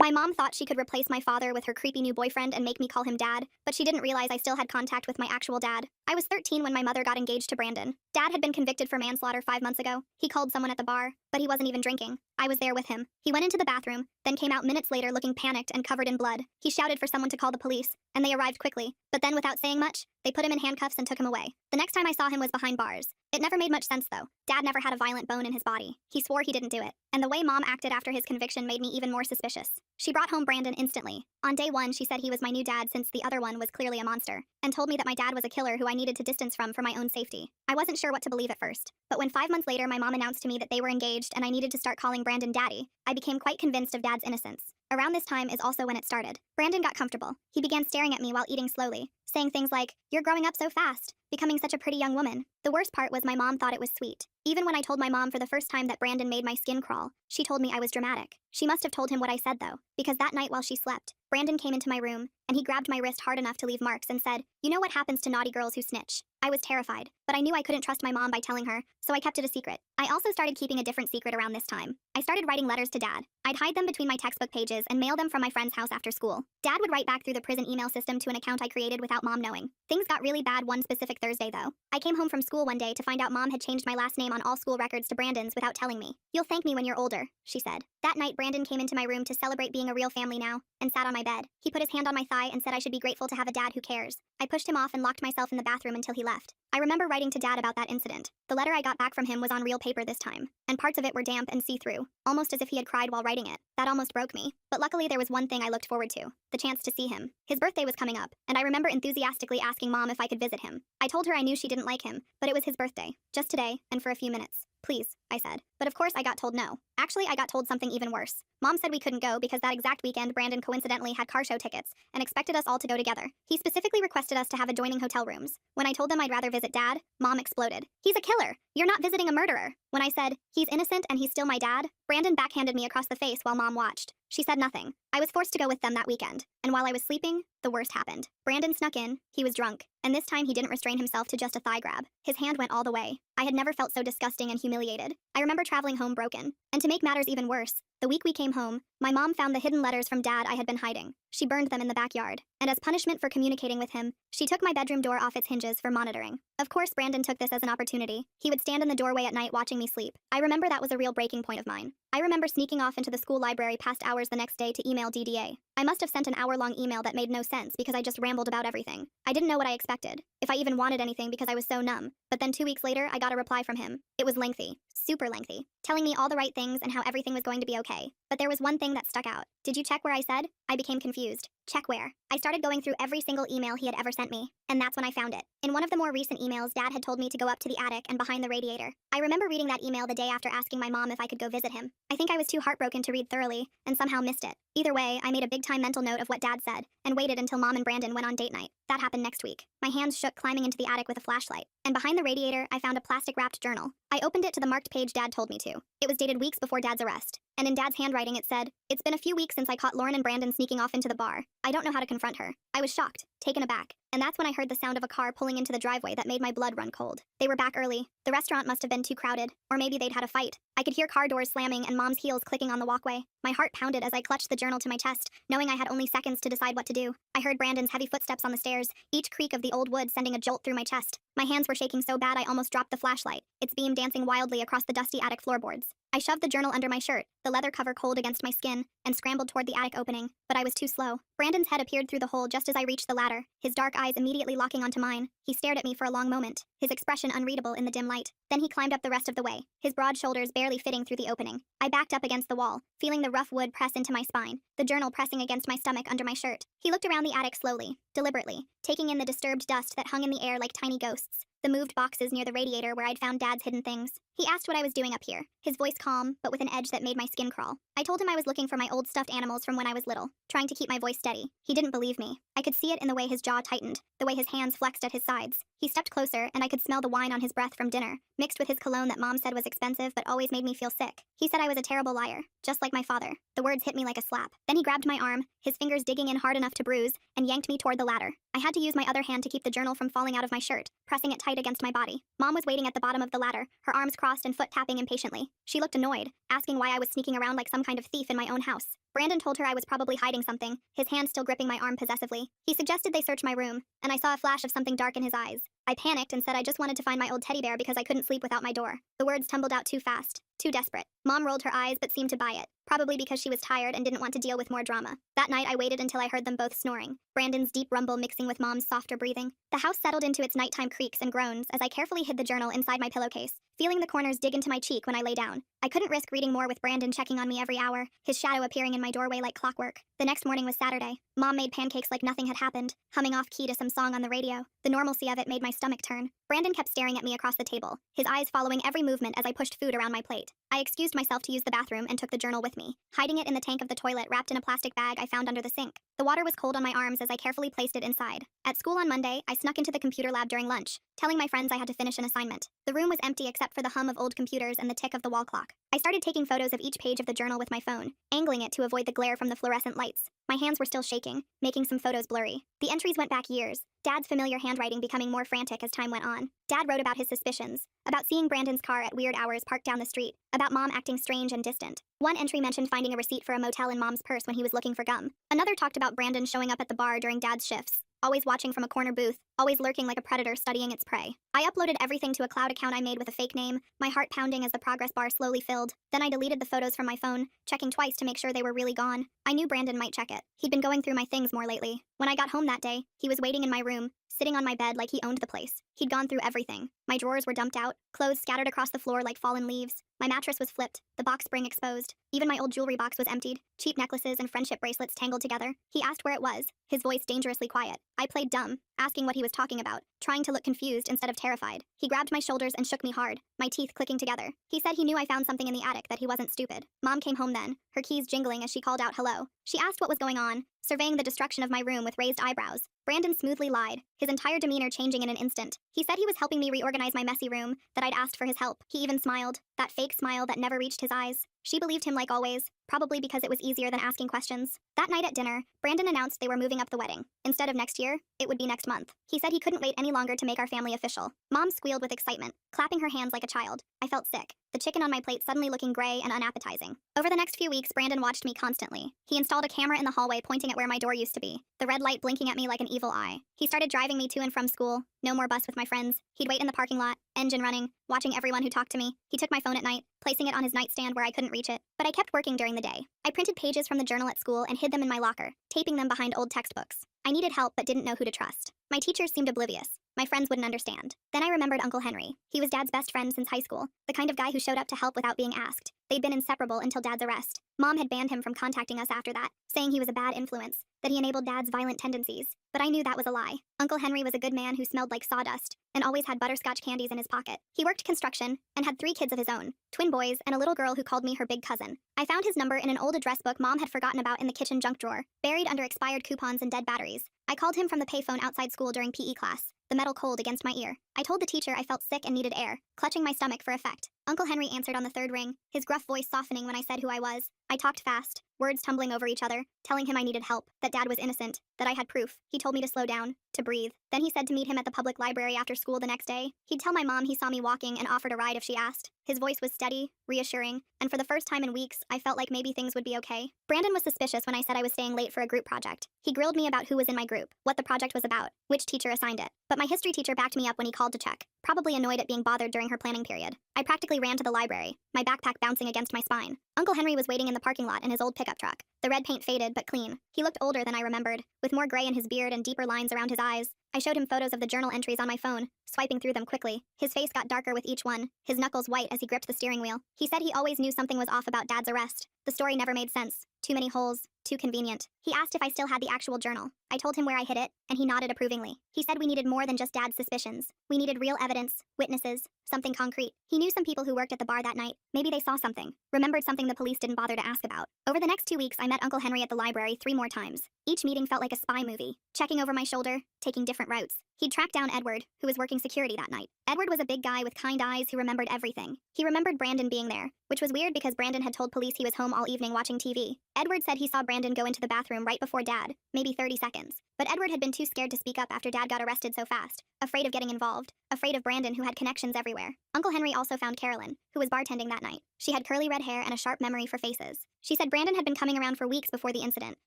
My mom thought she could replace my father with her creepy new boyfriend and make me call him dad, but she didn't realize I still had contact with my actual dad. I was 13 when my mother got engaged to Brandon. Dad had been convicted for manslaughter 5 months ago. He called someone at the bar, but he wasn't even drinking. I was there with him. He went into the bathroom, then came out minutes later looking panicked and covered in blood. He shouted for someone to call the police, and they arrived quickly. But then, without saying much, they put him in handcuffs and took him away. The next time I saw him was behind bars. It never made much sense, though. Dad never had a violent bone in his body. He swore he didn't do it. And the way Mom acted after his conviction made me even more suspicious. She brought home Brandon instantly. On day one, she said he was my new dad since the other one was clearly a monster, and told me that my dad was a killer who I needed to distance from for my own safety. I wasn't sure what to believe at first, but when 5 months later my mom announced to me that they were engaged and I needed to start calling Brandon Daddy, I became quite convinced of Dad's innocence. Around this time is also when it started. Brandon got comfortable. He began staring at me while eating slowly, saying things like, "You're growing up so fast, becoming such a pretty young woman." The worst part was my mom thought it was sweet. Even when I told my mom for the first time that Brandon made my skin crawl, she told me I was dramatic. She must have told him what I said, though, because that night while she slept, Brandon came into my room, and he grabbed my wrist hard enough to leave marks and said, "You know what happens to naughty girls who snitch." I was terrified, but I knew I couldn't trust my mom by telling her, so I kept it a secret. I also started keeping a different secret around this time. I started writing letters to Dad. I'd hide them between my textbook pages and mail them from my friend's house after school. Dad would write back through the prison email system to an account I created without Mom knowing. Things got really bad one specific Thursday, though. I came home from school one day to find out Mom had changed my last name on all school records to Brandon's without telling me. "You'll thank me when you're older," she said. That night, Brandon came into my room to celebrate being a real family now, and sat on my bed. He put his hand on my thigh and said I should be grateful to have a dad who cares. I pushed him off and locked myself in the bathroom until he left. I remember writing to Dad about that incident. The letter I got back from him was on real paper this time, and parts of it were damp and see-through, almost as if he had cried while writing it. That almost broke me. But luckily there was one thing I looked forward to, the chance to see him. His birthday was coming up, and I remember enthusiastically asking Mom if I could visit him. I told her I knew she didn't like him, but it was his birthday, just today, and for a few minutes. "Please," I said. But of course I got told no. Actually, I got told something even worse. Mom said we couldn't go because that exact weekend Brandon coincidentally had car show tickets and expected us all to go together. He specifically requested us to have adjoining hotel rooms. When I told them I'd rather visit Dad, Mom exploded. "He's a killer! You're not visiting a murderer!" When I said, "He's innocent and he's still my dad," Brandon backhanded me across the face while Mom watched. She said nothing. I was forced to go with them that weekend, and while I was sleeping, the worst happened. Brandon snuck in. He was drunk, and this time he didn't restrain himself to just a thigh grab. His hand went all the way. I had never felt so disgusting and humiliated. I remember traveling home broken. And to make matters even worse, the week we came home, my mom found the hidden letters from Dad I had been hiding. She burned them in the backyard, and as punishment for communicating with him, she took my bedroom door off its hinges for monitoring. Of course, Brandon took this as an opportunity. He would stand in the doorway at night watching me sleep. I remember that was a real breaking point of mine. I remember sneaking off into the school library past hours the next day to email DDA. I must have sent an hour-long email that made no sense because I just rambled about everything. I didn't know what I expected, if I even wanted anything because I was so numb. But then 2 weeks later, I got a reply from him. It was lengthy, super lengthy, telling me all the right things and how everything was going to be okay. But there was one thing that stuck out. "Did you check where I said?" I became confused. Check where? I started going through every single email he had ever sent me, and that's when I found it. In one of the more recent emails, Dad had told me to go up to the attic and behind the radiator. I remember reading that email the day after asking my mom if I could go visit him. I think I was too heartbroken to read thoroughly, and somehow missed it. Either way, I made a big-time mental note of what Dad said, and waited until Mom and Brandon went on date night. That happened next week. My hands shook climbing into the attic with a flashlight, and behind the radiator, I found a plastic-wrapped journal. I opened it to the marked page Dad told me to. It was dated weeks before Dad's arrest, and in Dad's handwriting it said, "It's been a few weeks since I caught Lauren and Brandon sneaking off into the bar. I don't know how to confront her." I was shocked, taken aback, and that's when I heard the sound of a car pulling into the driveway that made my blood run cold. They were back early. The restaurant must have been too crowded, or maybe they'd had a fight. I could hear car doors slamming and Mom's heels clicking on the walkway. My heart pounded as I clutched the journal to my chest, knowing I had only seconds to decide what to do. I heard Brandon's heavy footsteps on the stairs, each creak of the old wood sending a jolt through my chest. My hands were shaking so bad I almost dropped the flashlight, its beam dancing wildly across the dusty attic floorboards. I shoved the journal under my shirt, the leather cover cold against my skin, and scrambled toward the attic opening, but I was too slow. Brandon's head appeared through the hole just as I reached the ladder, his dark eyes immediately locking onto mine. He stared at me for a long moment, his expression unreadable in the dim light. Then he climbed up the rest of the way, his broad shoulders barely fitting through the opening. I backed up against the wall, feeling the rough wood press into my spine, the journal pressing against my stomach under my shirt. He looked around the attic slowly, deliberately, taking in the disturbed dust that hung in the air like tiny ghosts, the moved boxes near the radiator where I'd found Dad's hidden things. He asked what I was doing up here, his voice calm, but with an edge that made my skin crawl. I told him I was looking for my old stuffed animals from when I was little, trying to keep my voice steady. He didn't believe me. I could see it in the way his jaw tightened, the way his hands flexed at his sides. He stepped closer, and I could smell the wine on his breath from dinner, mixed with his cologne that Mom said was expensive but always made me feel sick. He said I was a terrible liar, just like my father. The words hit me like a slap. Then he grabbed my arm, his fingers digging in hard enough to bruise, and yanked me toward the ladder. I had to use my other hand to keep the journal from falling out of my shirt, pressing it tight against my body. Mom was waiting at the bottom of the ladder, her arms crossed and foot tapping impatiently. She looked annoyed, asking why I was sneaking around like some kind of thief in my own house. Brandon told her I was probably hiding something, his hand still gripping my arm possessively. He suggested they search my room, and I saw a flash of something dark in his eyes. I panicked and said I just wanted to find my old teddy bear because I couldn't sleep without my door. The words tumbled out too fast, too desperate. Mom rolled her eyes but seemed to buy it, probably because she was tired and didn't want to deal with more drama. That night I waited until I heard them both snoring, Brandon's deep rumble mixing with Mom's softer breathing. The house settled into its nighttime creaks and groans as I carefully hid the journal inside my pillowcase, feeling the corners dig into my cheek when I lay down. I couldn't risk reading more with Brandon checking on me every hour, his shadow appearing in my doorway like clockwork. The next morning was Saturday. Mom made pancakes like nothing had happened, humming off-key to some song on the radio. The normalcy of it made my stomach turn. Brandon kept staring at me across the table, his eyes following every movement as I pushed food around my plate. I excused myself to use the bathroom and took the journal with me, hiding it in the tank of the toilet wrapped in a plastic bag I found under the sink. The water was cold on my arms as I carefully placed it inside. At school on Monday, I snuck into the computer lab during lunch, telling my friends I had to finish an assignment. The room was empty except for the hum of old computers and the tick of the wall clock. I started taking photos of each page of the journal with my phone, angling it to avoid the glare from the fluorescent lights. My hands were still shaking, making some photos blurry. The entries went back years, Dad's familiar handwriting becoming more frantic as time went on. Dad wrote about his suspicions, about seeing Brandon's car at weird hours parked down the street, about Mom acting strange and distant. One entry mentioned finding a receipt for a motel in Mom's purse when he was looking for gum. Another talked about Brandon showing up at the bar during Dad's shifts, always watching from a corner booth, always lurking like a predator studying its prey. I uploaded everything to a cloud account I made with a fake name, my heart pounding as the progress bar slowly filled. Then I deleted the photos from my phone, checking twice to make sure they were really gone. I knew Brandon might check it. He'd been going through my things more lately. When I got home that day, he was waiting in my room, sitting on my bed like he owned the place. He'd gone through everything. My drawers were dumped out, clothes scattered across the floor like fallen leaves. My mattress was flipped, the box spring exposed. Even my old jewelry box was emptied, cheap necklaces and friendship bracelets tangled together. He asked where it was, his voice dangerously quiet. I played dumb, asking what he was talking about, trying to look confused instead of terrified. He grabbed my shoulders and shook me hard, my teeth clicking together. He said he knew I found something in the attic, that he wasn't stupid. Mom came home then, her keys jingling as she called out hello. She asked what was going on, surveying the destruction of my room with raised eyebrows. Brandon smoothly lied, his entire demeanor changing in an instant. He said he was helping me reorganize my messy room, that I'd asked for his help. He even smiled, that fake smile that never reached his eyes. She believed him like always, probably because it was easier than asking questions. That night at dinner, Brandon announced they were moving up the wedding. Instead of next year, it would be next month. He said he couldn't wait any longer to make our family official. Mom squealed with excitement, clapping her hands like a child. I felt sick, the chicken on my plate suddenly looking gray and unappetizing. Over the next few weeks, Brandon watched me constantly. He installed a camera in the hallway pointing at where my door used to be, the red light blinking at me like an evil eye. He started driving me to and from school, no more bus with my friends. He'd wait in the parking lot, engine running, watching everyone who talked to me. He took my phone at night, placing it on his nightstand where I couldn't reach it. But I kept working during the day. I printed pages from the journal at school and hid them in my locker, taping them behind old textbooks. I needed help but didn't know who to trust. My teachers seemed oblivious. My friends wouldn't understand. Then I remembered Uncle Henry. He was Dad's best friend since high school, the kind of guy who showed up to help without being asked. They'd been inseparable until Dad's arrest. Mom had banned him from contacting us after that, saying he was a bad influence, that he enabled Dad's violent tendencies. But I knew that was a lie. Uncle Henry was a good man who smelled like sawdust, and always had butterscotch candies in his pocket. He worked construction, and had 3 kids of his own, twin boys and a little girl who called me her big cousin. I found his number in an old address book Mom had forgotten about in the kitchen junk drawer, buried under expired coupons and dead batteries. I called him from the payphone outside school during PE class, the metal cold against my ear. I told the teacher I felt sick and needed air, clutching my stomach for effect. Uncle Henry answered on the 3rd ring, his gruff voice softening when I said who I was. I talked fast, words tumbling over each other, telling him I needed help, that Dad was innocent, that I had proof. He told me to slow down, to breathe. Then he said to meet him at the public library after school the next day. He'd tell my mom he saw me walking and offered a ride if she asked. His voice was steady, reassuring, and for the first time in weeks, I felt like maybe things would be okay. Brandon was suspicious when I said I was staying late for a group project. He grilled me about who was in my group, what the project was about, which teacher assigned it. But my history teacher backed me up when he called to check, probably annoyed at being bothered during her planning period. I practically ran to the library, my backpack bouncing against my spine. Uncle Henry was waiting in the parking lot in his old pickup truck. The red paint faded but clean. He looked older than I remembered, with more gray in his beard and deeper lines around his eyes. I showed him photos of the journal entries on my phone, swiping through them quickly. His face got darker with each one, his knuckles white as he gripped the steering wheel. He said he always knew something was off about Dad's arrest. The story never made sense. Too many holes, too convenient. He asked if I still had the actual journal. I told him where I hid it, and he nodded approvingly. He said we needed more than just Dad's suspicions. We needed real evidence, witnesses, something concrete. He knew some people who worked at the bar that night. Maybe they saw something, remembered something the police didn't bother to ask about. Over the next 2 weeks, I met Uncle Henry at the library 3 more times. Each meeting felt like a spy movie, checking over my shoulder, taking different routes. He'd tracked down Edward, who was working security that night. Edward was a big guy with kind eyes who remembered everything. He remembered Brandon being there, which was weird because Brandon had told police he was home all evening watching TV. Edward said he saw Brandon go into the bathroom right before Dad, maybe 30 seconds. But Edward had been too scared to speak up after Dad got arrested so fast, afraid of getting involved, afraid of Brandon, who had connections everywhere. Uncle Henry also found Carolyn, who was bartending that night. She had curly red hair and a sharp memory for faces. She said Brandon had been coming around for weeks before the incident,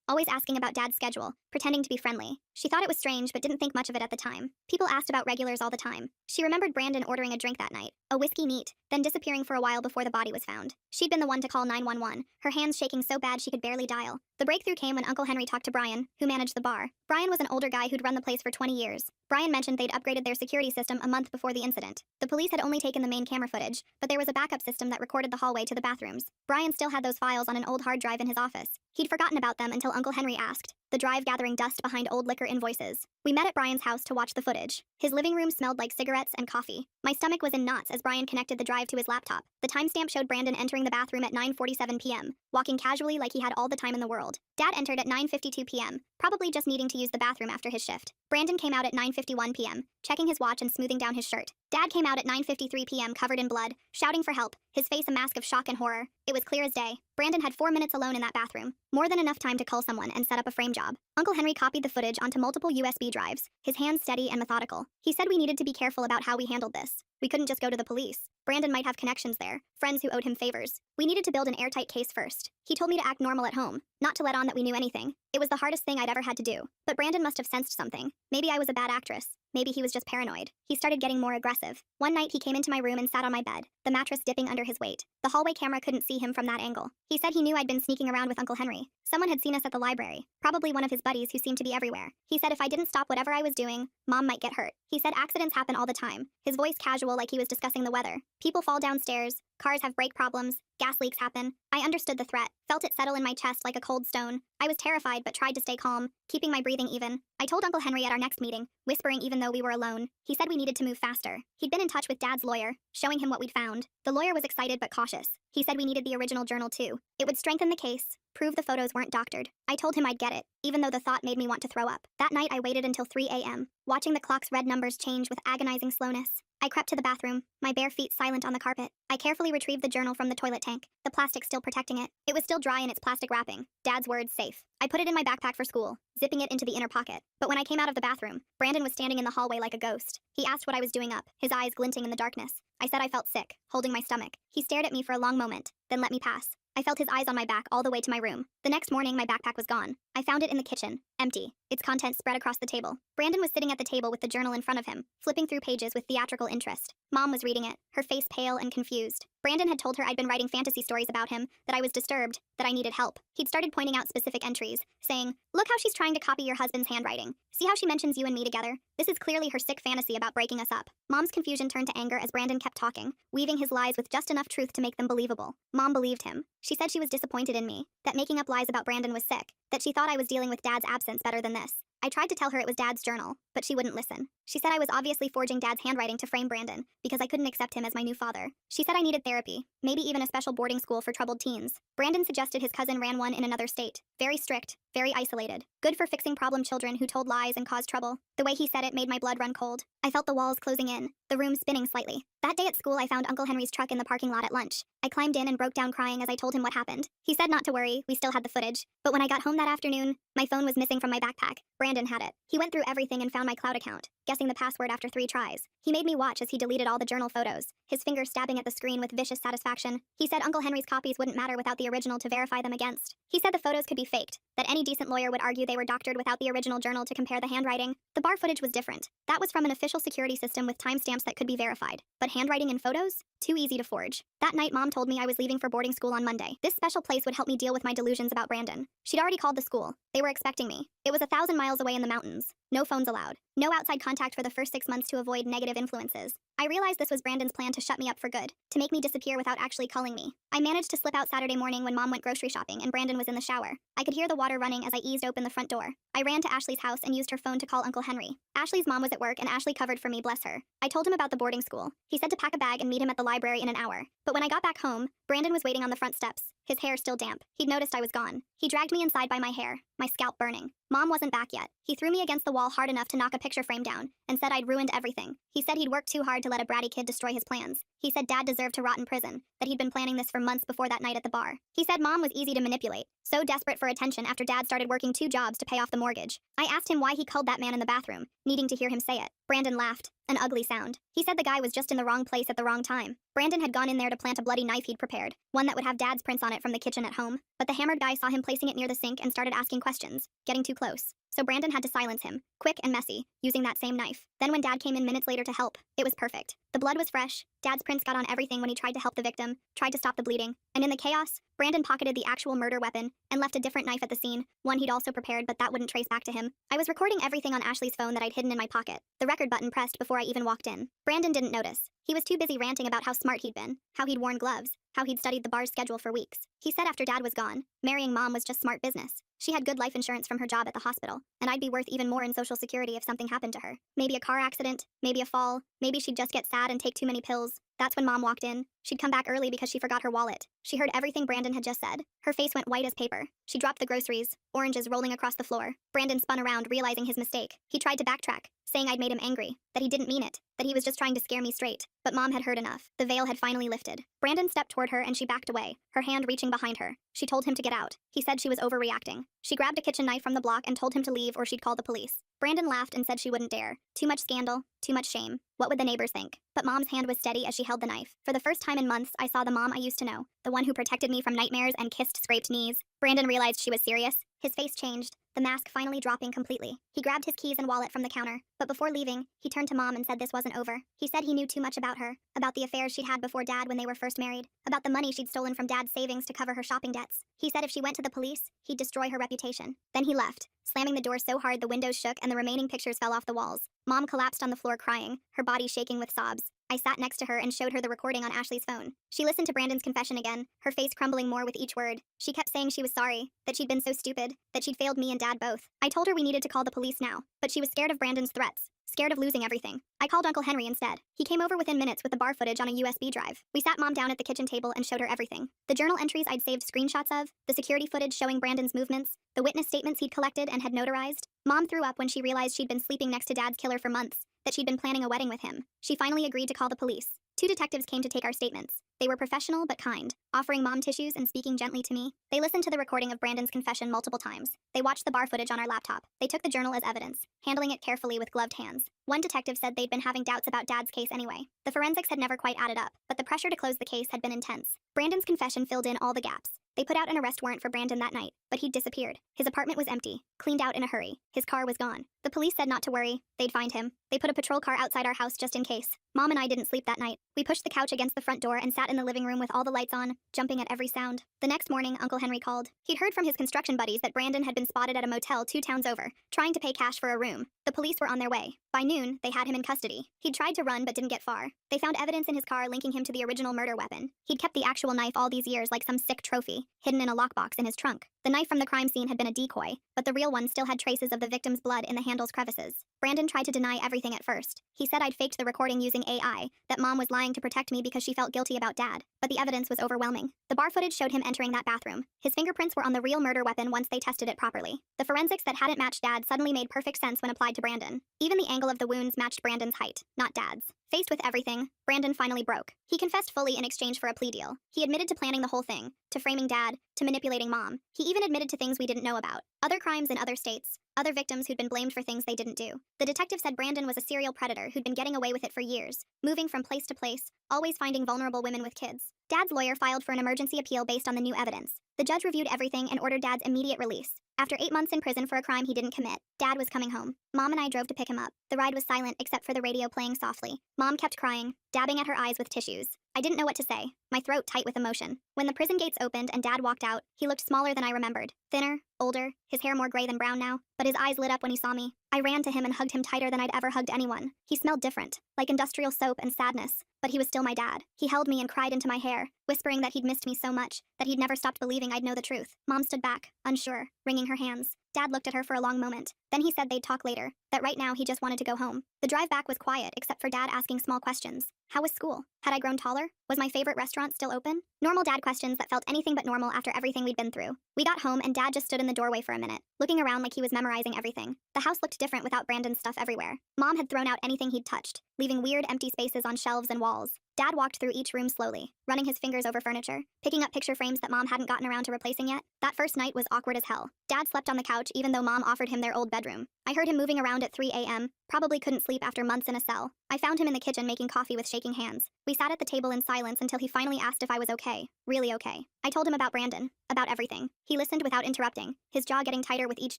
always asking about Dad's schedule, pretending to be friendly. She thought it was strange but didn't think much of it at the time. People asked about regulars all the time. She remembered Brandon ordering a drink that night, a whiskey neat, then disappearing for a while before the body was found. She'd been the one to call 911, her hands shaking so bad she could barely dial. The breakthrough came when Uncle Henry talked to Brian, who managed the bar. Brian was an older guy who'd run the place for 20 years. Brian mentioned they'd upgraded their security system a month before the incident. The police had only taken the main camera footage, but there was a backup system that recorded the hallway to the bathrooms. Brian still had those files on an old hard drive in his office. He'd forgotten about them until Uncle Henry asked, the drive gathering dust behind old liquor invoices. We met at Brian's house to watch the footage. His living room smelled like cigarettes and coffee. My stomach was in knots as Brian connected the drive to his laptop. The timestamp showed Brandon entering the bathroom at 9:47 p.m., walking casually like he had all the time in the world. Dad entered at 9:52 p.m., probably just needing to use the bathroom after his shift. Brandon came out at 9:51 p.m., checking his watch and smoothing down his shirt. Dad came out at 9:53 p.m. covered in blood, shouting for help, his face a mask of shock and horror. It was clear as day. Brandon had 4 minutes alone in that bathroom, more than enough time to call someone and set up a frame job. Uncle Henry copied the footage onto multiple USB drives, his hands steady and methodical. He said we needed to be careful about how we handled this. We couldn't just go to the police. Brandon might have connections there, friends who owed him favors. We needed to build an airtight case first. He told me to act normal at home, not to let on that we knew anything. It was the hardest thing I'd ever had to do. But Brandon must have sensed something. Maybe I was a bad actress. Maybe he was just paranoid. He started getting more aggressive. One night he came into my room and sat on my bed, the mattress dipping under his weight. The hallway camera couldn't see him from that angle. He said he knew I'd been sneaking around with Uncle Henry. Someone had seen us at the library, probably one of his buddies who seemed to be everywhere. He said if I didn't stop whatever I was doing, Mom might get hurt. He said accidents happen all the time, his voice casual like he was discussing the weather. People fall downstairs, cars have brake problems, gas leaks happen. I understood the threat, felt it settle in my chest like a cold stone. I was terrified but tried to stay calm, keeping my breathing even. I told Uncle Henry at our next meeting, whispering even though we were alone. He said we needed to move faster. He'd been in touch with Dad's lawyer, showing him what we'd found. The lawyer was excited but cautious. He said we needed the original journal too. It would strengthen the case, prove the photos weren't doctored. I told him I'd get it, even though the thought made me want to throw up. That night I waited until 3 a.m., watching the clock's red numbers change with agonizing slowness. I crept to the bathroom, my bare feet silent on the carpet. I carefully retrieved the journal from the toilet tank, the plastic still protecting it. It was still dry in its plastic wrapping. Dad's words safe. I put it in my backpack for school, zipping it into the inner pocket. But when I came out of the bathroom, Brandon was standing in the hallway like a ghost. He asked what I was doing up, his eyes glinting in the darkness. I said I felt sick, holding my stomach. He stared at me for a long moment, then let me pass. I felt his eyes on my back all the way to my room. The next morning, my backpack was gone. I found it in the kitchen, empty, its contents spread across the table. Brandon was sitting at the table with the journal in front of him, flipping through pages with theatrical interest. Mom was reading it, her face pale and confused. Brandon had told her I'd been writing fantasy stories about him, that I was disturbed, that I needed help. He'd started pointing out specific entries, saying, "Look how she's trying to copy your husband's handwriting. See how she mentions you and me together? This is clearly her sick fantasy about breaking us up." Mom's confusion turned to anger as Brandon kept talking, weaving his lies with just enough truth to make them believable. Mom believed him. She said she was disappointed in me, that making up lies about Brandon was sick, that she thought I was dealing with Dad's absence better than this. I tried to tell her it was Dad's journal, but she wouldn't listen. She said I was obviously forging Dad's handwriting to frame Brandon, because I couldn't accept him as my new father. She said I needed therapy, maybe even a special boarding school for troubled teens. Brandon suggested his cousin ran one in another state. Very strict, very isolated. Good for fixing problem children who told lies and caused trouble. The way he said it made my blood run cold. I felt the walls closing in, the room spinning slightly. That day at school, I found Uncle Henry's truck in the parking lot at lunch. I climbed in and broke down crying as I told him what happened. He said not to worry, we still had the footage. But when I got home that afternoon, my phone was missing from my backpack. Brandon had it. He went through everything and found my cloud account, guessing the password after 3 tries. He made me watch as he deleted all the journal photos, his finger stabbing at the screen with vicious satisfaction. He said Uncle Henry's copies wouldn't matter without the original to verify them against. He said the photos could be faked, that any decent lawyer would argue they were doctored without the original journal to compare the handwriting. The bar footage was different. That was from an official security system with timestamps that could be verified. But handwriting in photos? Too easy to forge. That night, Mom told me I was leaving for boarding school on Monday. This special place would help me deal with my delusions about Brandon. She'd already called the school. They were expecting me. It was 1,000 miles away in the mountains. No phones allowed. No outside contact for the first 6 months to avoid negative influences. I realized this was Brandon's plan to shut me up for good, to make me disappear without actually calling me. I managed to slip out Saturday morning when Mom went grocery shopping and Brandon was in the shower. I could hear the water running as I eased open the front door. I ran to Ashley's house and used her phone to call Uncle Henry. Ashley's mom was at work and Ashley covered for me, bless her. I told him about the boarding school. He said to pack a bag and meet him at the library in an hour. But when I got back home, Brandon was waiting on the front steps, his hair still damp. He'd noticed I was gone. He dragged me inside by my hair, my scalp burning. Mom wasn't back yet. He threw me against the wall hard enough to knock a picture frame down and said I'd ruined everything. He said he'd worked too hard to let a bratty kid destroy his plans. He said Dad deserved to rot in prison, that he'd been planning this for months before that night at the bar. He said Mom was easy to manipulate, so desperate for attention after Dad started working 2 jobs to pay off the mortgage. I asked him why he called that man in the bathroom, needing to hear him say it. Brandon laughed, an ugly sound. He said the guy was just in the wrong place at the wrong time. Brandon had gone in there to plant a bloody knife he'd prepared, one that would have Dad's prints on it from the kitchen at home, but the hammered guy saw him placing it near the sink and started asking questions, getting too close. So Brandon had to silence him, quick and messy, using that same knife. Then when Dad came in minutes later to help, it was perfect. The blood was fresh, Dad's prints got on everything when he tried to help the victim, tried to stop the bleeding, and in the chaos, Brandon pocketed the actual murder weapon and left a different knife at the scene, one he'd also prepared but that wouldn't trace back to him. I was recording everything on Ashley's phone that I'd hidden in my pocket, the record button pressed before I even walked in. Brandon didn't notice. He was too busy ranting about how smart he'd been, how he'd worn gloves, how he'd studied the bar's schedule for weeks. He said after Dad was gone, marrying Mom was just smart business. She had good life insurance from her job at the hospital, and I'd be worth even more in Social Security if something happened to her. Maybe a car accident, maybe a fall, maybe she'd just get sad and take too many pills. That's when Mom walked in. She'd come back early because she forgot her wallet. She heard everything Brandon had just said. Her face went white as paper. She dropped the groceries, oranges rolling across the floor. Brandon spun around, realizing his mistake. He tried to backtrack, saying I'd made him angry, that he didn't mean it, that he was just trying to scare me straight. But Mom had heard enough. The veil had finally lifted. Brandon stepped toward her and she backed away, her hand reaching behind her. She told him to get out. He said she was overreacting. She grabbed a kitchen knife from the block and told him to leave or she'd call the police. Brandon laughed and said she wouldn't dare. Too much scandal, too much shame. What would the neighbors think? But Mom's hand was steady as she held the knife. For the first time in months, I saw the Mom I used to know, the one who protected me from nightmares and kissed scraped knees. Brandon realized she was serious. His face changed, the mask finally dropping completely. He grabbed his keys and wallet from the counter, but before leaving, he turned to Mom and said this wasn't over. He said he knew too much about her, about the affairs she'd had before Dad when they were first married, about the money she'd stolen from Dad's savings to cover her shopping debts. He said if she went to the police, he'd destroy her reputation. Then he left, slamming the door so hard the windows shook and the remaining pictures fell off the walls. Mom collapsed on the floor crying, her body shaking with sobs. I sat next to her and showed her the recording on Ashley's phone. She listened to Brandon's confession again, her face crumbling more with each word. She kept saying she was sorry, that she'd been so stupid, that she'd failed me and Dad both. I told her we needed to call the police now, but she was scared of Brandon's threats, scared of losing everything. I called Uncle Henry instead. He came over within minutes with the bar footage on a USB drive. We sat Mom down at the kitchen table and showed her everything. The journal entries I'd saved screenshots of, the security footage showing Brandon's movements, the witness statements he'd collected and had notarized. Mom threw up when she realized she'd been sleeping next to Dad's killer for months, that she'd been planning a wedding with him. She finally agreed to call the police. 2 detectives came to take our statements. They were professional but kind, offering Mom tissues and speaking gently to me. They listened to the recording of Brandon's confession multiple times. They watched the bar footage on our laptop. They took the journal as evidence, handling it carefully with gloved hands. One detective said they'd been having doubts about Dad's case anyway. The forensics had never quite added up, but the pressure to close the case had been intense. Brandon's confession filled in all the gaps. They put out an arrest warrant for Brandon that night, but he'd disappeared. His apartment was empty, cleaned out in a hurry. His car was gone. The police said not to worry, they'd find him. They put a patrol car outside our house just in case. Mom and I didn't sleep that night. We pushed the couch against the front door and sat in the living room with all the lights on, jumping at every sound. The next morning, Uncle Henry called. He'd heard from his construction buddies that Brandon had been spotted at a motel 2 towns over, trying to pay cash for a room. The police were on their way. By noon, they had him in custody. He'd tried to run but didn't get far. They found evidence in his car linking him to the original murder weapon. He'd kept the actual knife all these years like some sick trophy, hidden in a lockbox in his trunk. The knife from the crime scene had been a decoy, but the real one still had traces of the victim's blood in the handle's crevices. Brandon tried to deny everything at first. He said I'd faked the recording using AI, that Mom was lying to protect me because she felt guilty about Dad, but the evidence was overwhelming. The bar footage showed him entering that bathroom. His fingerprints were on the real murder weapon once they tested it properly. The forensics that hadn't matched Dad suddenly made perfect sense when applied to Brandon. Even the angle of the wounds matched Brandon's height, not Dad's. Faced with everything, Brandon finally broke. He confessed fully in exchange for a plea deal. He admitted to planning the whole thing, to framing Dad, to manipulating Mom. He even admitted to things we didn't know about. Other crimes in other states, other victims who'd been blamed for things they didn't do. The detective said Brandon was a serial predator who'd been getting away with it for years, moving from place to place, always finding vulnerable women with kids. Dad's lawyer filed for an emergency appeal based on the new evidence. The judge reviewed everything and ordered Dad's immediate release. After 8 months in prison for a crime he didn't commit, Dad was coming home. Mom and I drove to pick him up. The ride was silent except for the radio playing softly. Mom kept crying, dabbing at her eyes with tissues. I didn't know what to say, my throat tight with emotion. When the prison gates opened and Dad walked out, he looked smaller than I remembered. Thinner, older, his hair more gray than brown now, but his eyes lit up when he saw me. I ran to him and hugged him tighter than I'd ever hugged anyone. He smelled different, like industrial soap and sadness, but he was still my dad. He held me and cried into my hair, whispering that he'd missed me so much, that he'd never stopped believing I'd know the truth. Mom stood back, unsure, wringing her hands. Dad looked at her for a long moment. Then he said they'd talk later, that right now he just wanted to go home. The drive back was quiet except for Dad asking small questions. How was school? Had I grown taller? Was my favorite restaurant still open? Normal Dad questions that felt anything but normal after everything we'd been through. We got home and Dad just stood in the doorway for a minute, looking around like he was memorizing everything. The house looked different without Brandon's stuff everywhere. Mom had thrown out anything he'd touched, leaving weird empty spaces on shelves and walls. Dad walked through each room slowly, running his fingers over furniture, picking up picture frames that Mom hadn't gotten around to replacing yet. That first night was awkward as hell. Dad slept on the couch even though Mom offered him their old bedroom. I heard him moving around at 3 a.m., probably couldn't sleep after months in a cell. I found him in the kitchen making coffee with shaking hands. We sat at the table in silence until he finally asked if I was okay. Really okay. I told him about Brandon, about everything. He listened without interrupting, his jaw getting tighter with each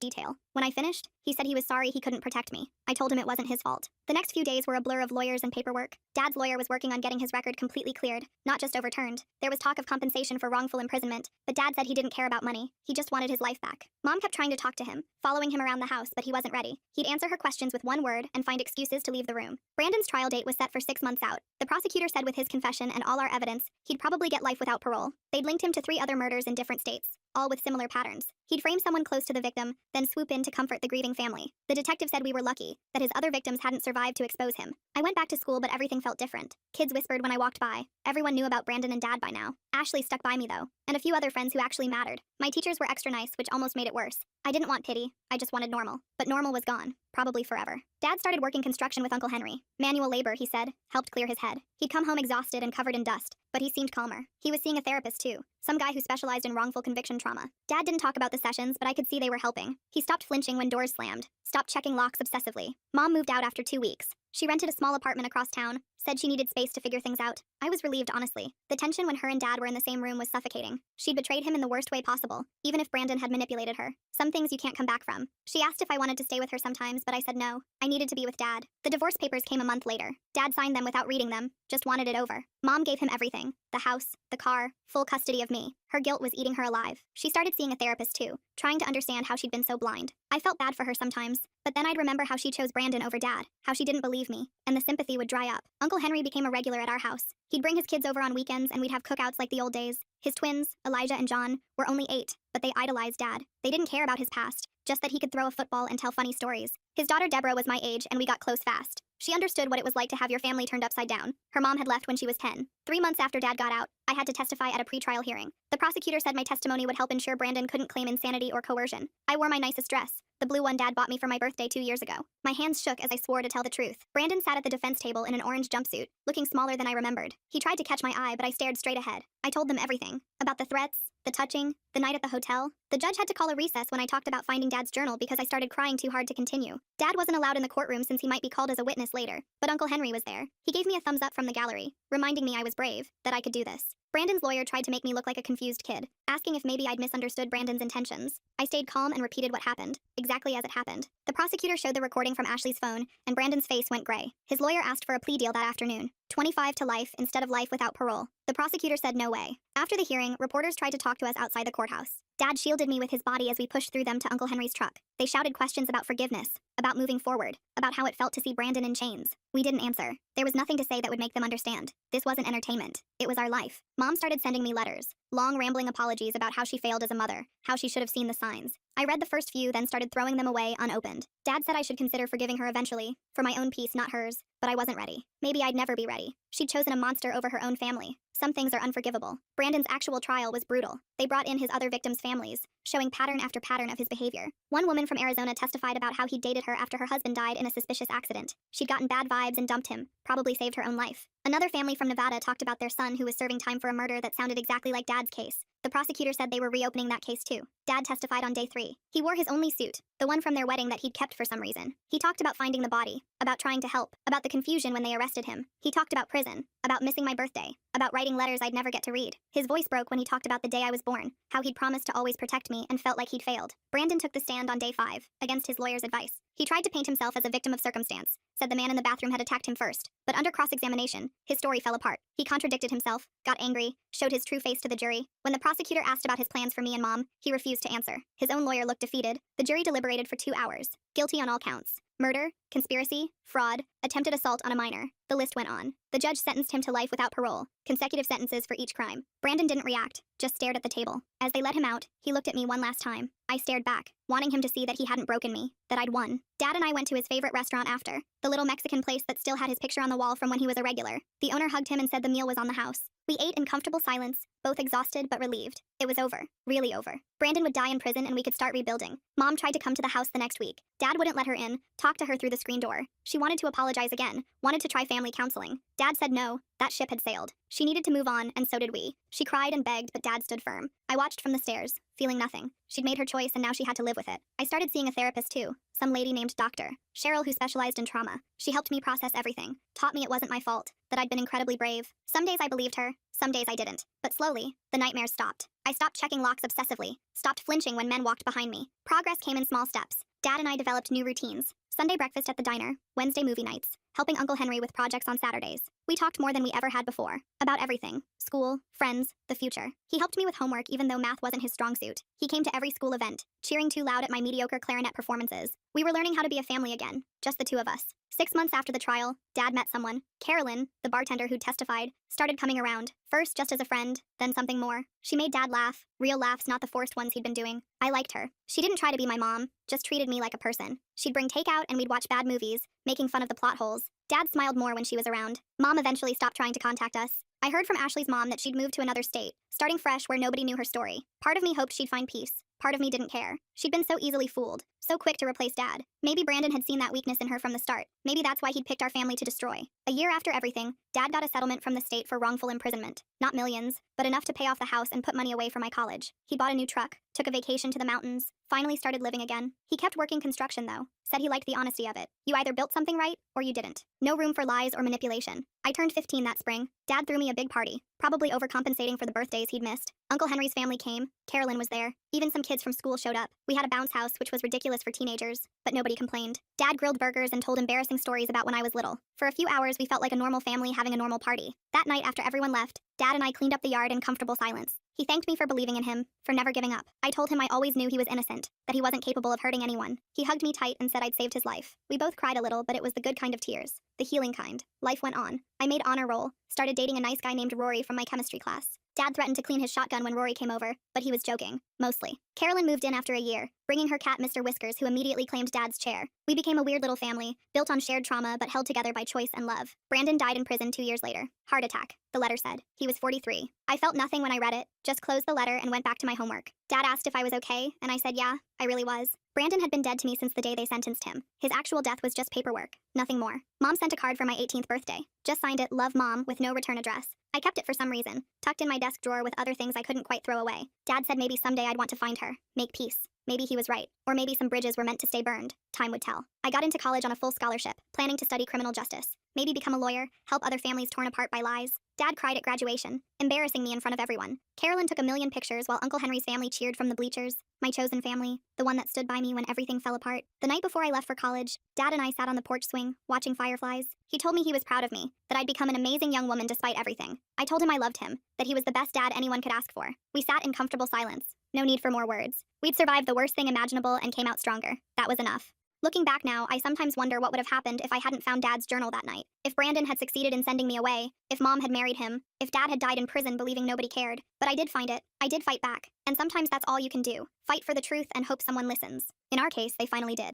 detail. When I finished, he said he was sorry he couldn't protect me. I told him it wasn't his fault. The next few days were a blur of lawyers and paperwork. Dad's lawyer was working on getting his record completely cleared, not just overturned. There was talk of compensation for wrongful imprisonment, but Dad said he didn't care about money. He just wanted his life back. Mom kept trying to talk to him, following him around the house, but he wasn't ready. He'd answer her questions with one word and find excuses to leave the room. Brandon's trial date was set for 6 months out. The prosecutor said with his confession and all our evidence, he'd probably get life without parole. They'd linked him to 3 other murders in different states, all with similar patterns. He'd frame someone close to the victim, then swoop in to comfort the grieving family. The detective said we were lucky, that his other victims hadn't survived to expose him. I went back to school, but everything felt different. Kids whispered when I walked by. Everyone knew about Brandon and Dad by now. Ashley stuck by me though, and a few other friends who actually mattered. My teachers were extra nice, which almost made it worse. I didn't want pity, I just wanted normal. But normal was gone, probably forever. Dad started working construction with Uncle Henry. Manual labor, he said, helped clear his head. He'd come home exhausted and covered in dust, but he seemed calmer. He was seeing a therapist too, some guy who specialized in wrongful conviction trauma. Dad didn't talk about the sessions, but I could see they were helping. He stopped flinching when doors slammed, stopped checking locks obsessively. Mom moved out after 2 weeks. She rented a small apartment across town, said she needed space to figure things out. I was relieved, honestly. The tension when her and Dad were in the same room was suffocating. She'd betrayed him in the worst way possible, even if Brandon had manipulated her. Some things you can't come back from. She asked if I wanted to stay with her sometimes, but I said no. I needed to be with Dad. The divorce papers came a month later. Dad signed them without reading them, just wanted it over. Mom gave him everything. The house, the car, full custody of me. Her guilt was eating her alive. She started seeing a therapist too, trying to understand how she'd been so blind. I felt bad for her sometimes, but then I'd remember how she chose Brandon over Dad, how she didn't believe me, and the sympathy would dry up. Uncle Henry became a regular at our house. He'd bring his kids over on weekends and we'd have cookouts like the old days. His twins, Elijah and John, were only 8, but they idolized Dad. They didn't care about his past, just that he could throw a football and tell funny stories. His daughter Deborah was my age and we got close fast. She understood what it was like to have your family turned upside down. Her mom had left when she was 10. 3 months after Dad got out, I had to testify at a pretrial hearing. The prosecutor said my testimony would help ensure Brandon couldn't claim insanity or coercion. I wore my nicest dress, the blue one Dad bought me for my birthday 2 years ago. My hands shook as I swore to tell the truth. Brandon sat at the defense table in an orange jumpsuit, looking smaller than I remembered. He tried to catch my eye, but I stared straight ahead. I told them everything. About the threats, the touching, the night at the hotel. The judge had to call a recess when I talked about finding Dad's journal because I started crying too hard to continue. Dad wasn't allowed in the courtroom since he might be called as a witness later, but Uncle Henry was there. He gave me a thumbs up from the gallery, reminding me I was brave, that I could do this. Brandon's lawyer tried to make me look like a confused kid, asking if maybe I'd misunderstood Brandon's intentions. I stayed calm and repeated what happened, exactly as it happened. The prosecutor showed the recording from Ashley's phone, and Brandon's face went gray. His lawyer asked for a plea deal that afternoon, 25 to life instead of life without parole. The prosecutor said no way. After the hearing, reporters tried to talk to us outside the courthouse. Dad shielded me with his body as we pushed through them to Uncle Henry's truck. They shouted questions about forgiveness, about moving forward, about how it felt to see Brandon in chains. We didn't answer. There was nothing to say that would make them understand. This wasn't entertainment. It was our life. Mom started sending me letters, long rambling apologies about how she failed as a mother, how she should have seen the signs. I read the first few, then started throwing them away unopened. Dad said I should consider forgiving her eventually, for my own peace, not hers, but I wasn't ready. Maybe I'd never be ready. She'd chosen a monster over her own family. Some things are unforgivable. Brandon's actual trial was brutal. They brought in his other victims' families, showing pattern after pattern of his behavior. One woman from Arizona testified about how he dated her after her husband died in a suspicious accident. She'd gotten bad vibes and dumped him, probably saved her own life. Another family from Nevada talked about their son who was serving time for a murder that sounded exactly like Dad's case. The prosecutor said they were reopening that case too. Dad testified on day 3. He wore his only suit, the one from their wedding that he'd kept for some reason. He talked about finding the body, about trying to help, about the confusion when they arrested him. He talked about prison, about missing my birthday, about writing letters I'd never get to read. His voice broke when he talked about the day I was born, how he'd promised to always protect me and felt like he'd failed. Brandon took the stand on day 5, against his lawyer's advice. He tried to paint himself as a victim of circumstance, said the man in the bathroom had attacked him first. But under cross-examination, his story fell apart. He contradicted himself, got angry, showed his true face to the jury. When the prosecutor asked about his plans for me and Mom, he refused to answer. His own lawyer looked defeated. The jury deliberated for 2 hours. Guilty on all counts. Murder, conspiracy, fraud, attempted assault on a minor. The list went on. The judge sentenced him to life without parole, consecutive sentences for each crime. Brandon didn't react, just stared at the table. As they let him out, he looked at me one last time. I stared back, wanting him to see that he hadn't broken me, that I'd won. Dad and I went to his favorite restaurant after, the little Mexican place that still had his picture on the wall from when he was a regular. The owner hugged him and said the meal was on the house. We ate in comfortable silence, both exhausted but relieved. It was over. Really over. Brandon would die in prison and we could start rebuilding. Mom tried to come to the house the next week. Dad wouldn't let her in, talked to her through the screen door. She wanted to apologize again, wanted to try family counseling. Dad said no, that ship had sailed. She needed to move on, and so did we. She cried and begged, but Dad stood firm. I watched from the stairs, feeling nothing. She'd made her choice and now she had to live with it. I started seeing a therapist too, some lady named Dr. Cheryl who specialized in trauma. She helped me process everything, taught me it wasn't my fault, that I'd been incredibly brave. Some days I believed her, some days I didn't. But slowly, the nightmares stopped. I stopped checking locks obsessively, stopped flinching when men walked behind me. Progress came in small steps. Dad and I developed new routines. Sunday breakfast at the diner, Wednesday movie nights, helping Uncle Henry with projects on Saturdays. We talked more than we ever had before, about everything. School, friends, the future. He helped me with homework even though math wasn't his strong suit. He came to every school event, cheering too loud at my mediocre clarinet performances. We were learning how to be a family again, just the two of us. 6 months after the trial, Dad met someone. Carolyn, the bartender who testified, started coming around. First just as a friend, then something more. She made Dad laugh, real laughs, not the forced ones he'd been doing. I liked her. She didn't try to be my mom, just treated me like a person. She'd bring takeout and we'd watch bad movies, making fun of the plot holes. Dad smiled more when she was around. Mom eventually stopped trying to contact us. I heard from Ashley's mom that she'd moved to another state, starting fresh where nobody knew her story. Part of me hoped she'd find peace. Part of me didn't care. She'd been so easily fooled, so quick to replace Dad. Maybe Brandon had seen that weakness in her from the start. Maybe that's why he'd picked our family to destroy. A year after everything, Dad got a settlement from the state for wrongful imprisonment. Not millions, but enough to pay off the house and put money away for my college. He bought a new truck, took a vacation to the mountains, finally started living again. He kept working construction though, said he liked the honesty of it. You either built something right, or you didn't. No room for lies or manipulation. I turned 15 that spring. Dad threw me a big party, probably overcompensating for the birthdays he'd missed. Uncle Henry's family came. Carolyn was there. Even some kids from school showed up. We had a bounce house, which was ridiculous for teenagers, but nobody complained. Dad grilled burgers and told embarrassing stories about when I was little. For a few hours, we felt like a normal family having a normal party. That night, after everyone left, Dad and I cleaned up the yard in comfortable silence. He thanked me for believing in him, for never giving up. I told him I always knew he was innocent, that he wasn't capable of hurting anyone. He hugged me tight and said I'd saved his life. We both cried a little, but it was the good kind of tears. The healing kind. Life went on. I made honor roll, started dating a nice guy named Rory from my chemistry class. Dad threatened to clean his shotgun when Rory came over, but he was joking, mostly. Carolyn moved in after a year, bringing her cat Mr. Whiskers, who immediately claimed Dad's chair. We became a weird little family, built on shared trauma but held together by choice and love. Brandon died in prison 2 years later. Heart attack, the letter said. He was 43. I felt nothing when I read it, just closed the letter and went back to my homework. Dad asked if I was okay, and I said yeah, I really was. Brandon had been dead to me since the day they sentenced him. His actual death was just paperwork, nothing more. Mom sent a card for my 18th birthday. Just signed it, Love Mom, with no return address. I kept it for some reason, tucked in my desk drawer with other things I couldn't quite throw away. Dad said maybe someday I'd want to find her, make peace. Maybe he was right. Or maybe some bridges were meant to stay burned. Time would tell. I got into college on a full scholarship, planning to study criminal justice. Maybe become a lawyer, help other families torn apart by lies. Dad cried at graduation, embarrassing me in front of everyone. Carolyn took a million pictures while Uncle Henry's family cheered from the bleachers. My chosen family, the one that stood by me when everything fell apart. The night before I left for college, Dad and I sat on the porch swing, watching fireflies. He told me he was proud of me, that I'd become an amazing young woman despite everything. I told him I loved him, that he was the best dad anyone could ask for. We sat in comfortable silence. No need for more words. We'd survived the worst thing imaginable and came out stronger. That was enough. Looking back now, I sometimes wonder what would have happened if I hadn't found Dad's journal that night. If Brandon had succeeded in sending me away, if Mom had married him, if Dad had died in prison believing nobody cared. But I did find it. I did fight back. And sometimes that's all you can do. Fight for the truth and hope someone listens. In our case, they finally did.